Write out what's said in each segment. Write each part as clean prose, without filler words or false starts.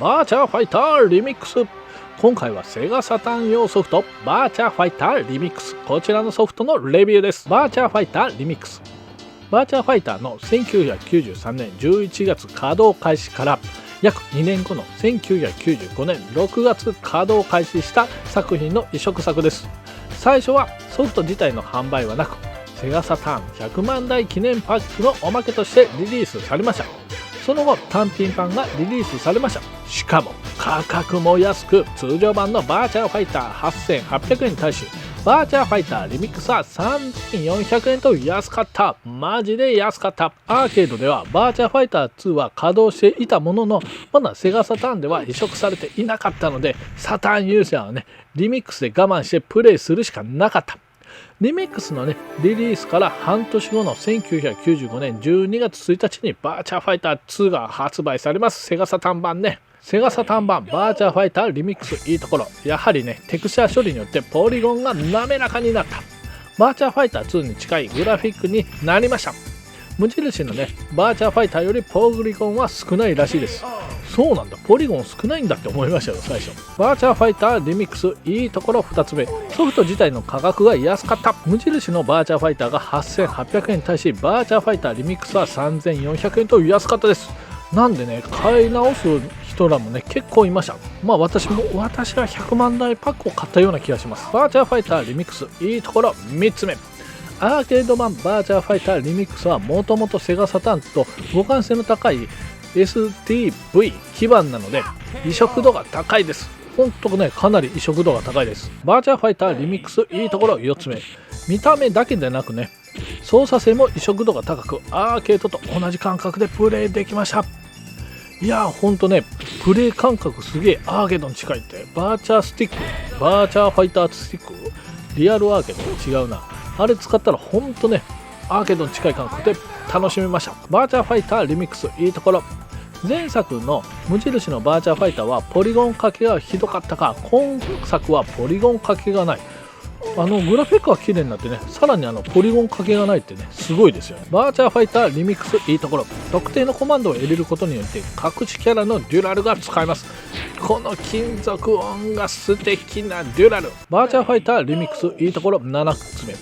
バーチャーファイターリミックス。今回はセガサターン用ソフトバーチャーファイターリミックス、こちらのソフトのレビューです。バーチャーファイターリミックス。バーチャーファイターの1993年11月稼働開始から約2年後の1995年6月稼働開始した作品の移植作です。最初はソフト自体の販売はなく、セガサターン100万台記念パックのおまけとしてリリースされました。その後単品版がリリースされました。しかも価格も安く、通常版のバーチャーファイター8800円に対しバーチャーファイターリミックスは3400円と安かった。マジで安かった。アーケードではバーチャーファイター2は稼働していたものの、まだセガサターンでは移植されていなかったので、サターンユーザーはね、リミックスで我慢してプレイするしかなかった。リミックスのね、リリースから半年後の1995年12月1日にバーチャーファイター2が発売されます。セガサターン版ね。セガサターン版バーチャーファイターリミックス、いいところ、やはりね、テクスチャ処理によってポリゴンが滑らかになった。バーチャーファイター2に近いグラフィックになりました。無印のね、バーチャーファイターよりポリゴンは少ないらしいです。そうなんだ、ポリゴン少ないんだって思いましたよ最初。バーチャーファイターリミックス、いいところ2つ目、ソフト自体の価格が安かった。無印のバーチャーファイターが8800円に対しバーチャーファイターリミックスは3400円と安かったです。なんでね、買い直す人らもね結構いました。まあ私は100万台パックを買ったような気がします。バーチャーファイターリミックス、いいところ3つ目、アーケード版バーチャーファイターリミックスはもともとセガサターンと互換性の高い STV 基盤なので移植度が高いです。ほんとね、かなり移植度が高いです。バーチャーファイターリミックス、いいところ4つ目、見た目だけでなくね、操作性も移植度が高く、アーケードと同じ感覚でプレイできました。いやーほんとね、プレイ感覚すげえアーケードに近いって。バーチャースティック、バーチャーファイタースティック、リアルアーケード違うな、あれ使ったらほんとね、アーケードに近い感覚で楽しめました。バーチャーファイターリミックス、いいところ、前作の無印のバーチャーファイターはポリゴンかけがひどかったが、今作はポリゴンかけがない。グラフィックは綺麗になってね、さらにポリゴンかけがないってね、すごいですよね。バーチャーファイターリミックス、いいところ、特定のコマンドを入れることによって隠しキャラのデュラルが使えます。この金属音が素敵なデュラル。バーチャーファイターリミックス、いいところ7つ目、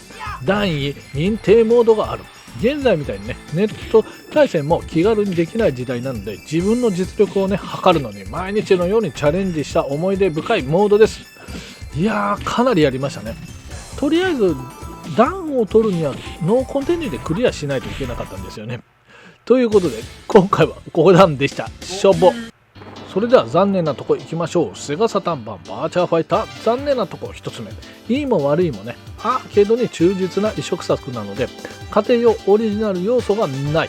段位認定モードがある。現在みたいにね、ネット対戦も気軽にできない時代なので、自分の実力をね測るのに毎日のようにチャレンジした思い出深いモードです。いやーかなりやりましたね。とりあえず段を取るにはノーコンティニューでクリアしないといけなかったんですよね。ということで今回はここなんでした。しょぼ。それでは残念なとこ行きましょう。セガサターン版バーチャーファイター、残念なとこ1つ目、いいも悪いもね、アーケードに忠実な移植作なので家庭用オリジナル要素がない。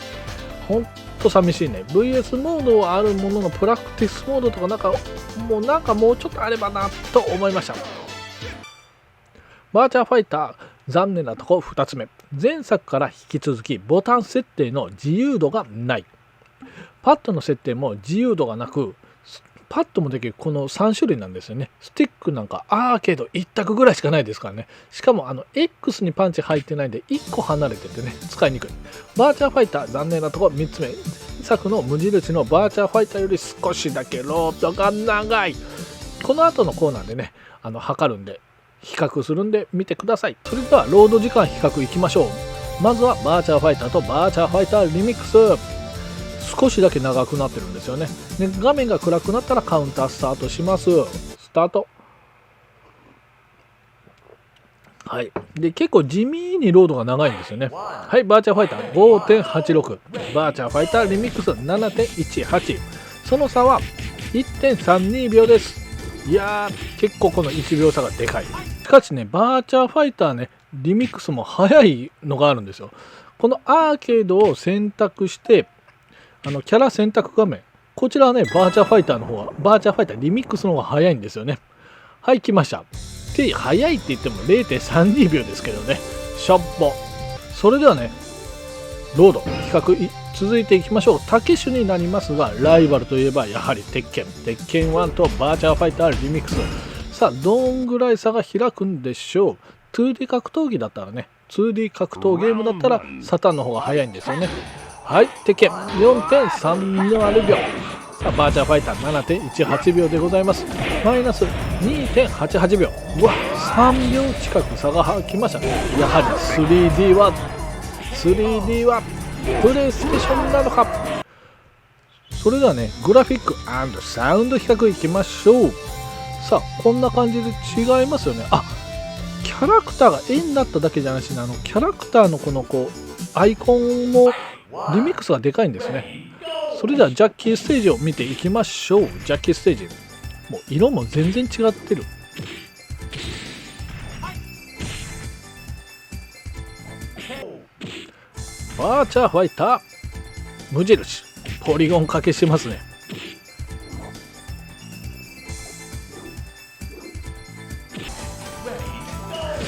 ほんと寂しいね。 VS モードはあるもののプラクティスモードとかなんかもうちょっとあればなと思いました。バーチャーファイター、残念なとこ2つ目、前作から引き続きボタン設定の自由度がない。パッドの設定も自由度がなく、パッドもできるこの3種類なんですよね。スティックなんかアーケード1択ぐらいしかないですからね。しかもX にパンチ入ってないんで1個離れててね、使いにくい。バーチャーファイター、残念なところ3つ目、前作の無印のバーチャーファイターより少しだけロードが長い。この後のコーナーでね測るんで比較するんで見てください。それではロード時間比較いきましょう。まずはバーチャーファイターとバーチャーファイターリミックス、少しだけ長くなってるんですよね。で画面が暗くなったらカウンタースタートします。スタート。はい。で結構地味にロードが長いんですよね。はい、バーチャーファイター 5.86、 バーチャーファイターリミックス 7.18、 その差は 1.32 秒です。いやー結構この1秒差がでかい。しかしね、バーチャーファイターね、リミックスも速いのがあるんですよ。このアーケードを選択してキャラ選択画面、こちらはねバーチャーファイターの方はバーチャーファイターリミックスの方が速いんですよね。はい、来ました。で速いって言っても 0.32 秒ですけどね、しょっぽ。それではねロード比較続いていきましょう。タケシュになりますが、ライバルといえばやはり鉄拳1とバーチャーファイターリミックス。さあどんぐらい差が開くんでしょう。 2D 格闘技だったらね、 2D 格闘ゲームだったらサタンの方が速いんですよね。はい、鉄拳 4.30 秒。さあバーチャファイター 7.18 秒でございます。マイナス 2.88 秒。うわ、3秒近く差がきました。やはり 3D はプレイステーションなのか。それではね、グラフィック&サウンド比較いきましょう。さあこんな感じで違いますよね。あ、キャラクターが絵になっただけじゃなしに、キャラクターのこのアイコンもリミックスがでかいんですね。それではジャッキーステージを見ていきましょう。ジャッキーステージ、もう色も全然違ってる。バーチャーファイター無印ポリゴンかけしてますね。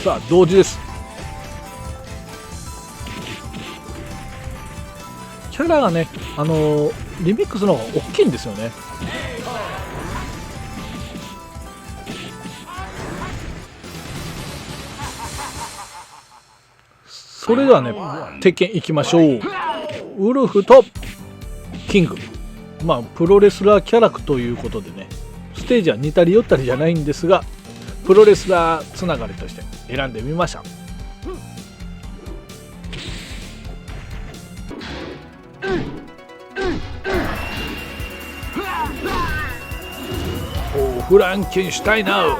さあ同時です。キャラがね、リミックスの方が大きいんですよね。それではね、鉄拳いきましょう。ウルフとキング、まあプロレスラーキャラクということでね、ステージは似たり寄ったりじゃないんですが、プロレスラーつながりとして選んでみました。おフランケンシュタイナー。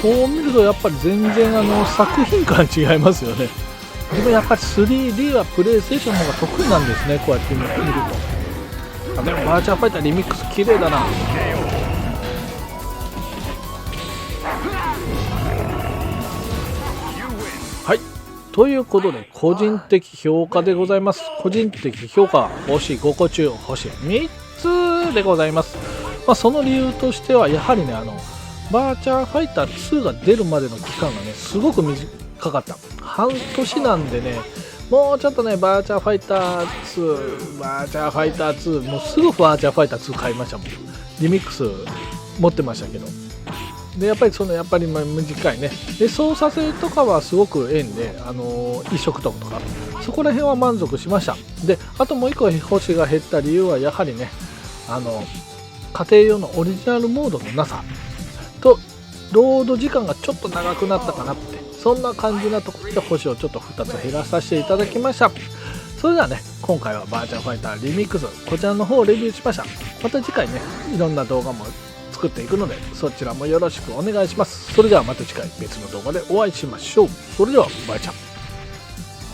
こう見るとやっぱり全然作品感違いますよね。でもやっぱり 3D はプレイステーションの方が得意なんですね、こうやって見ると。でもバーチャーファイターリミックス綺麗だな。はい、ということで個人的評価でございます。個人的評価は星5個中星3つでございます。その理由としてはやはりね、バーチャーファイター2が出るまでの期間がねすごく短かった。半年なんでね、もうちょっとね、バーチャーファイター2、もうすぐバーチャーファイター2買いましたもん。リミックス持ってましたけど。で、やっぱり短いね。で、操作性とかはすごくええんで、移植とか、そこら辺は満足しました。で、あともう一個星が減った理由はやはりね、家庭用のオリジナルモードのなさと、ロード時間がちょっと長くなったかなって、そんな感じなところで星をちょっと2つ減らさせていただきました。それではね、今回はバーチャーファイターリミックス、こちらの方をレビューしました。また次回ね、いろんな動画も作っていくので、そちらもよろしくお願いします。それではまた次回別の動画でお会いしましょう。それではバイチャー。